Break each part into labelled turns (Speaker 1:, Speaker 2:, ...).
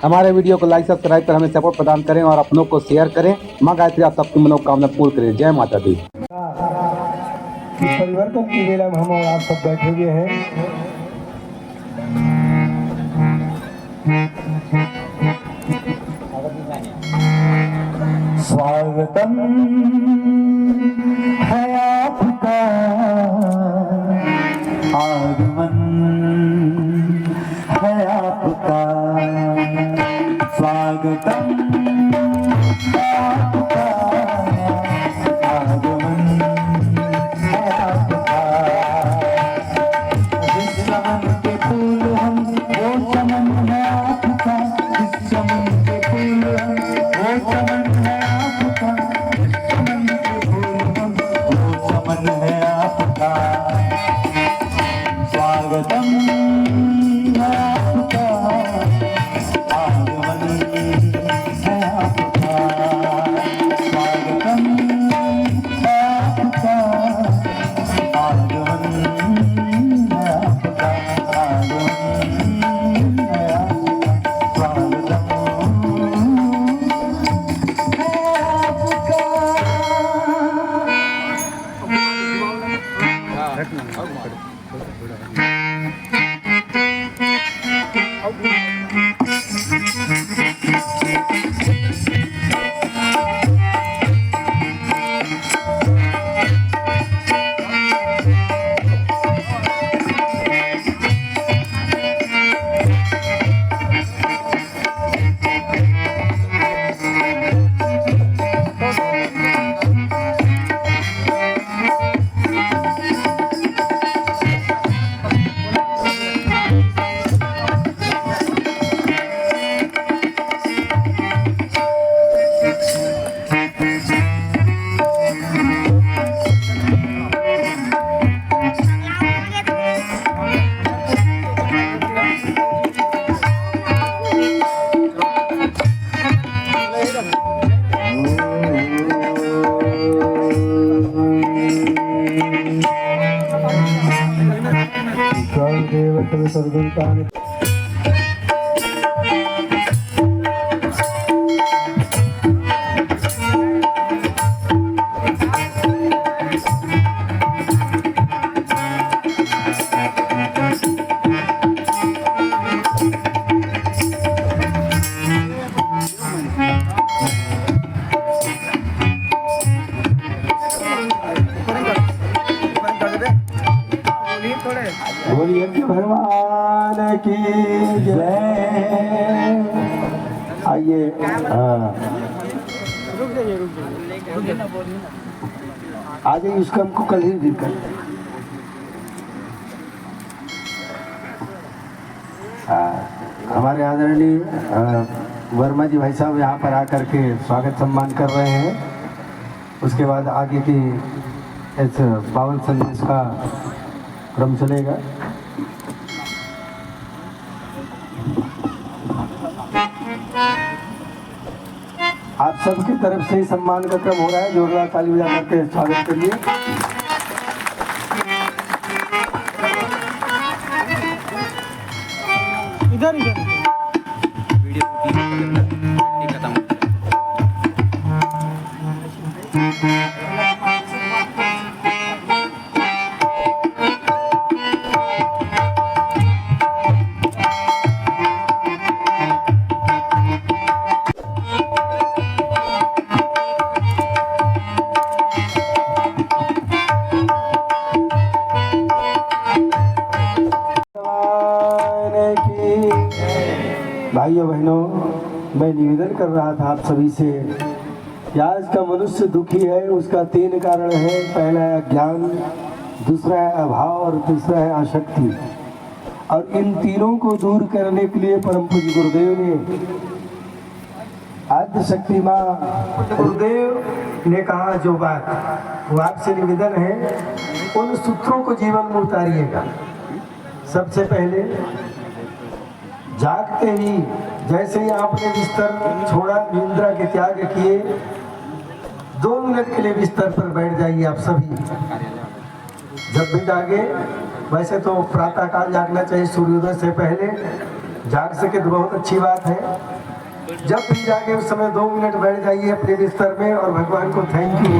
Speaker 1: हमारे वीडियो को like subscribe कर हमें सपोर्ट प्रदान करें और अपनों को शेयर करें। माँ गायत्री आप सबकी मनोकामना पूर्ण करें। जय माता दी।
Speaker 2: परिवर्तन की वेला में हम और आप सब बैठे हुए हैं। स्वागतम है आपका, आगमन है आपका, स्वागतम है आपका, आगमन है आपका। जिस चमन के फूल हम वो चमन है आपका, जिस चमन के फूल हम वो चमन है आपका, जिस चमन के फूल हम वो चमन है आपका। स्वागतम है आपका, आगमन है आपका, स्वागतम है आपका, आगमन है आपका, आगमन है आपका, स्वागतम बोलिए कि भगवान की जय। आइए आ जाइए, उसका हमको कल ही दिक्कत। हमारे आदरणीय वर्मा जी भाई साहब यहाँ पर आकर के स्वागत सम्मान कर रहे हैं। उसके बाद आगे की इस पावन संदेश का क्रम चलेगा। आप सबकी तरफ से सम्मान का क्रम हो रहा है। जोरदार ताली बजा करके स्वागत करिए। इधर इधर भाइयों बहनों, मैं निवेदन कर रहा था आप सभी से कि आज का मनुष्य दुखी है। उसका 3 कारण है। पहला है अज्ञान, दूसरा है अभाव और तीसरा है आसक्ति। और इन तीनों को दूर करने के लिए परम पूज्य गुरुदेव ने, आद्य शक्ति माँ गुरुदेव ने कहा जो बात, वो आपसे निवेदन है उन सूत्रों को जीवन में उतारिएगा। सबसे पहले जागते ही जैसे ही आपने बिस्तर छोड़ा, निद्रा के त्याग किए, 2 मिनट के लिए बिस्तर पर बैठ जाइए आप सभी। जब भी जागे, वैसे तो प्रातः काल जागना चाहिए सूर्योदय से पहले, जाग सके तो बहुत अच्छी बात है। जब भी जागे उस समय 2 मिनट बैठ जाइए अपने बिस्तर में और भगवान को थैंक यू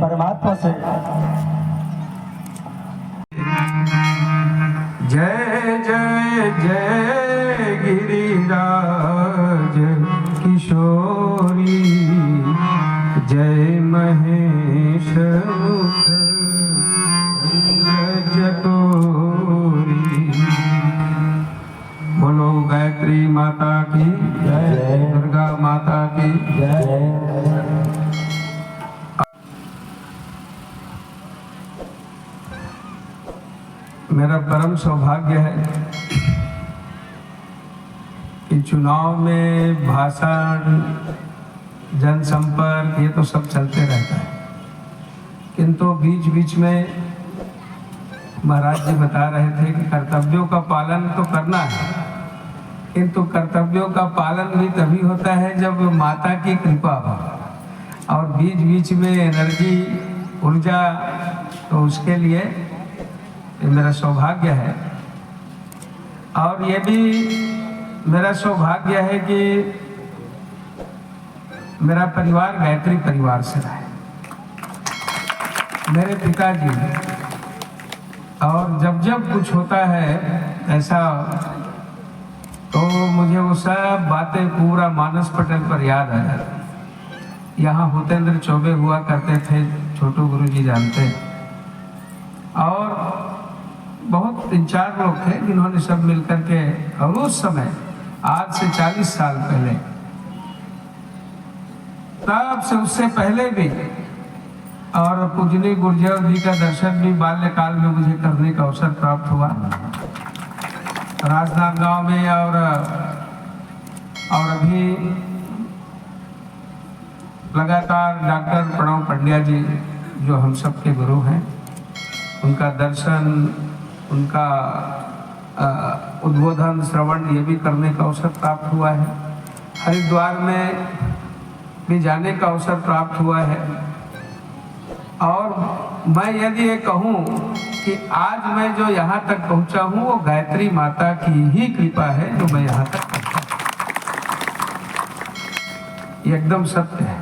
Speaker 2: परमात्मा से।
Speaker 3: जय जय जय गिरिराज किशोरी, जय महेश मुख चकोरी। बोलो गायत्री माता की जय, दुर्गा माता की जय। मेरा परम सौभाग्य है कि चुनाव में भाषण, जनसंपर्क ये तो सब चलते रहता है, किंतु बीच बीच में महाराज जी बता रहे थे कि कर्तव्यों का पालन तो करना है, किंतु कर्तव्यों का पालन भी तभी होता है जब माता की कृपा हो, और बीच बीच में एनर्जी, ऊर्जा, तो उसके लिए ये मेरा सौभाग्य है। और ये भी मेरा सौभाग्य है कि मेरा परिवार गायत्री परिवार से रहा है। मेरे पिताजी, और जब जब कुछ होता है ऐसा तो मुझे वो सब बातें पूरा मानस पटल पर याद आ जाती। यहाँ होतेंद्र चौबे हुआ करते थे, छोटू गुरुजी जानते हैं, और बहुत 3-4 लोग थे जिन्होंने सब मिलकर के, और उस समय आज से 40 साल पहले, तब से उससे पहले भी, और पूजनीय गुरुदेव जी का दर्शन भी बाल्यकाल में मुझे करने का अवसर प्राप्त हुआ राजनांदगांव में। और अभी लगातार डॉक्टर प्रणव पंड्या जी जो हम सबके गुरु हैं, उनका दर्शन, उनका उद्बोधन, श्रवण ये भी करने का अवसर प्राप्त हुआ है। हरिद्वार में भी जाने का अवसर प्राप्त हुआ है। और मैं यदि ये कहूँ कि आज मैं जो यहाँ तक पहुँचा हूँ वो गायत्री माता की ही कृपा है जो मैं यहाँ तक पहुँचा, ये एकदम सत्य है।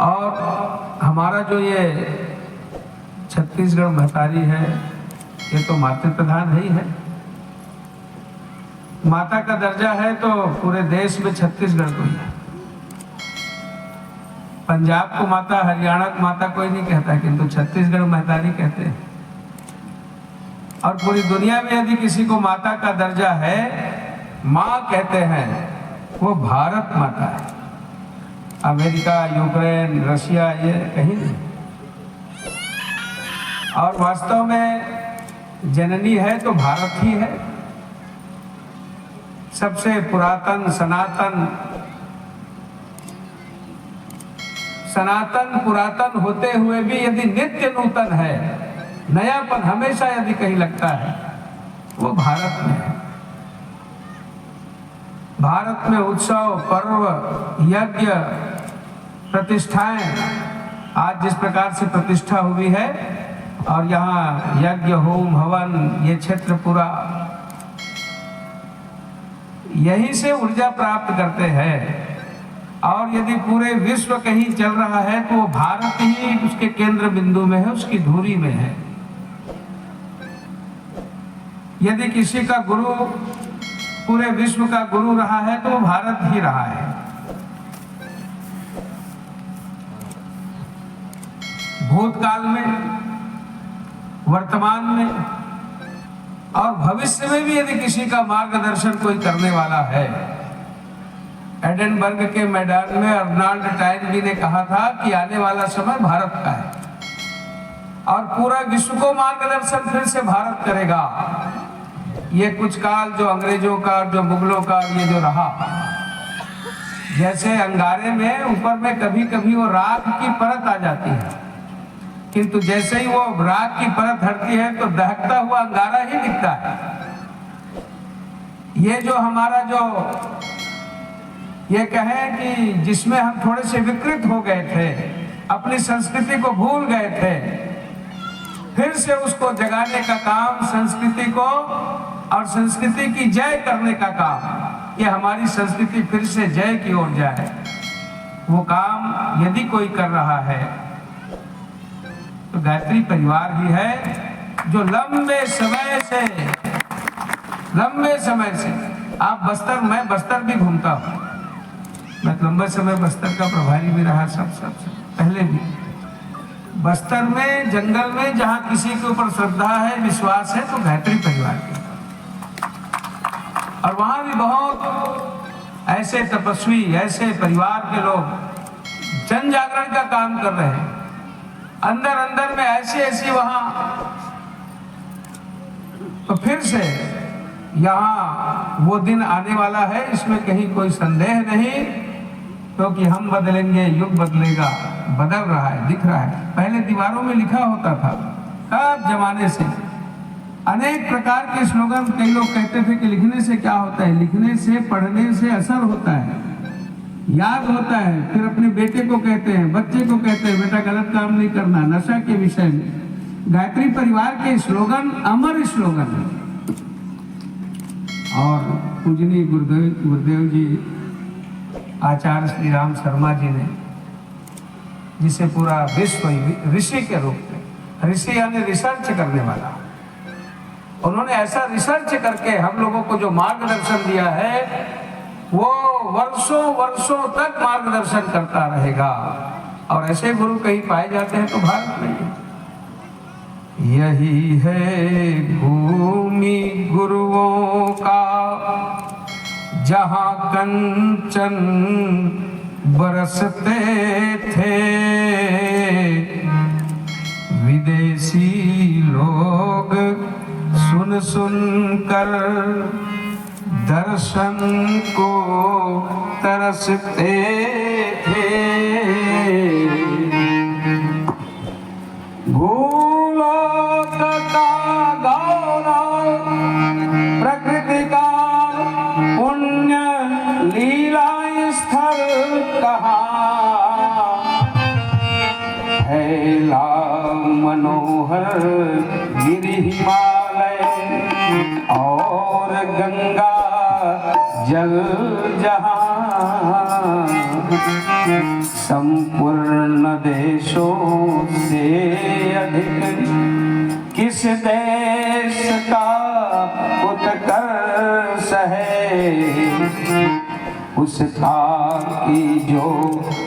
Speaker 3: और हमारा जो ये छत्तीसगढ़ महतारी है, ये तो मातृ प्रधान ही है। माता का दर्जा है तो पूरे देश में छत्तीसगढ़ को ही है। पंजाब को माता, हरियाणा को माता कोई नहीं कहता, किंतु छत्तीसगढ़ महतारी कहते हैं। और पूरी दुनिया में यदि किसी को माता का दर्जा है, माँ कहते हैं, वो भारत माता है। अमेरिका, यूक्रेन, रशिया ये कहीं नहीं। और वास्तव में जननी है तो भारत ही है। सबसे पुरातन, सनातन पुरातन होते हुए भी यदि नित्य नूतन है, नयापन हमेशा यदि कहीं लगता है, वो भारत में है। भारत में उत्सव, पर्व, यज्ञ, प्रतिष्ठाएं आज जिस प्रकार से प्रतिष्ठा हुई है, और यहाँ यज्ञ, होम, हवन, ये क्षेत्र पूरा यहीं से ऊर्जा प्राप्त करते हैं। और यदि पूरे विश्व कहीं चल रहा है तो वो भारत ही उसके केंद्र बिंदु में है, उसकी धुरी में है। यदि किसी का गुरु पूरे विश्व का गुरु रहा है तो वो भारत ही रहा है। भूतकाल में, वर्तमान में और भविष्य में भी यदि किसी का मार्गदर्शन कोई करने वाला है। एडनबर्ग के मैदान में अर्नाल्ड टायनबी ने कहा था कि आने वाला समय भारत का है और पूरा विश्व को मार्गदर्शन फिर से भारत करेगा। ये कुछ काल जो अंग्रेजों का, जो मुगलों का, ये जो रहा, जैसे अंगारे में ऊपर में कभी कभी वो राख की परत आ जाती है, किंतु जैसे ही वो राख की परत हटती है तो दहकता हुआ अंगारा ही दिखता है। ये जो हमारा जो ये कहें कि जिसमें हम थोड़े से विकृत हो गए थे, अपनी संस्कृति को भूल गए थे, फिर से उसको जगाने का काम, संस्कृति को और संस्कृति की जय करने का काम, कि हमारी संस्कृति फिर से जय की ओर जाए, वो काम यदि कोई कर रहा है तो गायत्री परिवार ही है, जो लंबे समय से आप बस्तर, मैं बस्तर भी घूमता हूँ, मैं लंबे समय बस्तर का प्रभारी भी रहा, सब पहले भी बस्तर में, जंगल में जहाँ किसी के ऊपर श्रद्धा है, विश्वास है, तो गायत्री परिवार के, और वहां भी बहुत ऐसे तपस्वी, ऐसे परिवार के लोग जन जागरण का काम कर रहे हैं। अंदर अंदर में ऐसी वहां, तो फिर से यहाँ वो दिन आने वाला है, इसमें कहीं कोई संदेह नहीं, क्योंकि हम बदलेंगे, युग बदलेगा, बदल रहा है, दिख रहा है। पहले दीवारों में लिखा होता था, कब जमाने से अनेक प्रकार के स्लोगन। कई लोग कहते थे कि लिखने से क्या होता है, लिखने से, पढ़ने से असर होता है, याद होता है। फिर अपने बेटे को कहते हैं, बच्चे को कहते हैं, बेटा गलत काम नहीं करना, नशा के विषय में। गायत्री परिवार के स्लोगन अमर स्लोगन है। और पूजनीय गुरुदेव जी आचार्य श्री राम शर्मा जी ने, जिसे पूरा विश्व ऋषि के रूप में, ऋषि यानी रिसर्च करने वाला, उन्होंने ऐसा रिसर्च करके हम लोगों को जो मार्गदर्शन दिया है, वो वर्षों तक मार्गदर्शन करता रहेगा। और ऐसे गुरु कहीं पाए जाते हैं तो भारत में यही है भूमि गुरुओं का, जहां कंचन बरसते थे विदेशी लोग, सुन कर दर्शन को तरसते थे। भूलोक का गौरव, प्रकृति का पुण्य, लीला स्थल कहाँ है, लाल मनोहर गिरि हिमालय और गंगा जल जहाँ, संपूर्ण देशों से अधिक किस देश का उत्कर्ष है, उसका की जो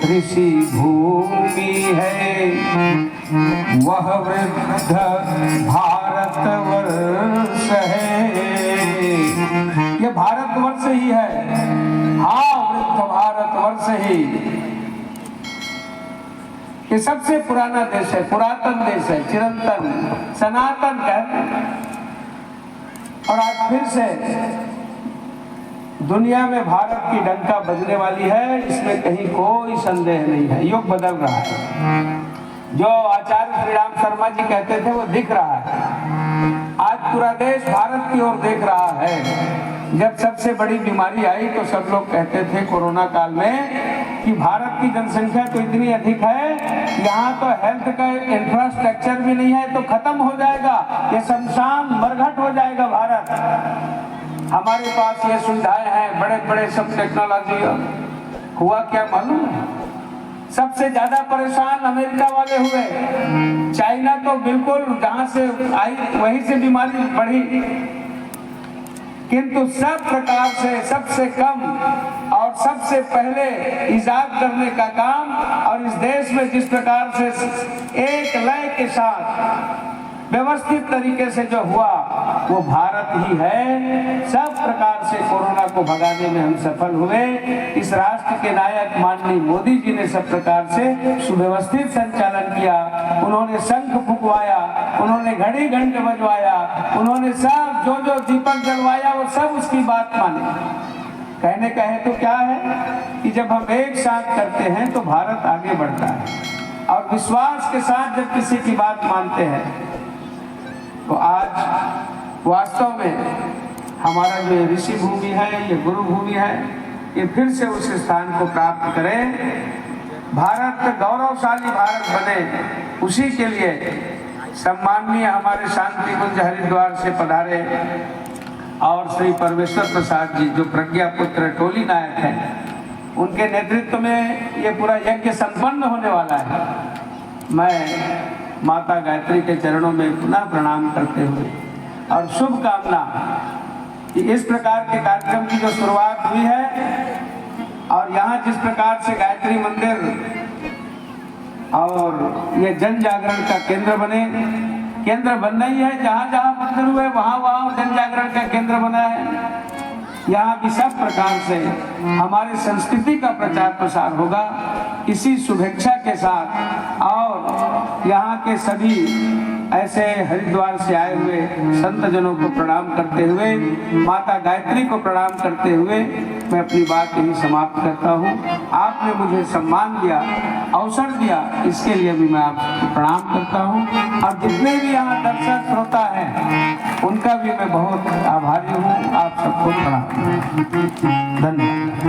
Speaker 3: ऋषि भूमि है, वह वृद्ध भारतवर्ष है। ये भारतवर्ष ही है, हाँ, वृद्ध भारतवर्ष ही। ये सबसे पुराना देश है, पुरातन देश है, चिरंतन, सनातन कहते हैं। और आज फिर से दुनिया में भारत की डंका बजने वाली है, इसमें कहीं कोई संदेह नहीं है। युग बदल रहा है, जो आचार्य श्री राम शर्मा जी कहते थे वो दिख रहा है। आज पूरा देश भारत की ओर देख रहा है। जब सबसे बड़ी बीमारी आई तो सब लोग कहते थे कोरोना काल में कि भारत की जनसंख्या तो इतनी अधिक है, यहाँ तो हेल्थ का इंफ्रास्ट्रक्चर भी नहीं है, तो खत्म हो जाएगा, ये शमशान मरघट हो जाएगा भारत। हमारे पास ये सुविधाएं हैं, बड़े बड़े सब टेक्नोलॉजी। हुआ क्या मालूम है? सबसे ज्यादा परेशान अमेरिका वाले हुए। चाइना तो बिल्कुल जहां से आई वहीं से बीमारी बढ़ी, किंतु सब प्रकार से सबसे कम और सबसे पहले इजाद करने का काम, और इस देश में जिस प्रकार से एक लय के साथ व्यवस्थित तरीके से जो हुआ वो भारत ही है। सब प्रकार से कोरोना को भगाने में हम सफल हुए। इस राष्ट्र के नायक माननीय मोदी जी ने सब प्रकार से सुव्यवस्थित संचालन किया। उन्होंने शंख फुकवाया, उन्होंने घड़ी घंटे बजवाया, उन्होंने सब जो दीपक जलवाया वो सब उसकी बात माने। कहने का है तो क्या है कि जब हम एक साथ करते हैं तो भारत आगे बढ़ता है, और विश्वास के साथ जब किसी की बात मानते हैं तो आज वास्तव में हमारा जो ऋषि भूमि है, ये गुरु भूमि है, ये फिर से उस स्थान को प्राप्त करे। भारत गौरवशाली भारत बने, उसी के लिए सम्माननीय हमारे शांति कुंज हरिद्वार से पधारे और श्री परमेश्वर प्रसाद जी जो प्रज्ञा पुत्र टोली नायक हैं, उनके नेतृत्व में ये पूरा यज्ञ संपन्न होने वाला है। मैं माता गायत्री के चरणों में पुनः प्रणाम करते हुए और शुभकामना कि इस प्रकार के कार्यक्रम की जो शुरुआत हुई है, और यहाँ जिस प्रकार से गायत्री मंदिर और ये जन जागरण का केंद्र बनना ही है। जहाँ जहाँ मंदिर हुए वहाँ जन जागरण का केंद्र बना है। यहाँ भी सब प्रकार से हमारी संस्कृति का प्रचार प्रसार होगा, इसी शुभेच्छा के साथ। और यहाँ के सभी ऐसे हरिद्वार से आए हुए संत जनों को प्रणाम करते हुए, माता गायत्री को प्रणाम करते हुए मैं अपनी बात यही समाप्त करता हूँ। आपने मुझे सम्मान दिया, अवसर दिया, इसके लिए भी मैं आपको प्रणाम करता हूँ। और जितने भी यहाँ दर्शक श्रोता हैं उनका भी मैं बहुत आभारी हूँ। आप सबको प्रणाम, धन्यवाद।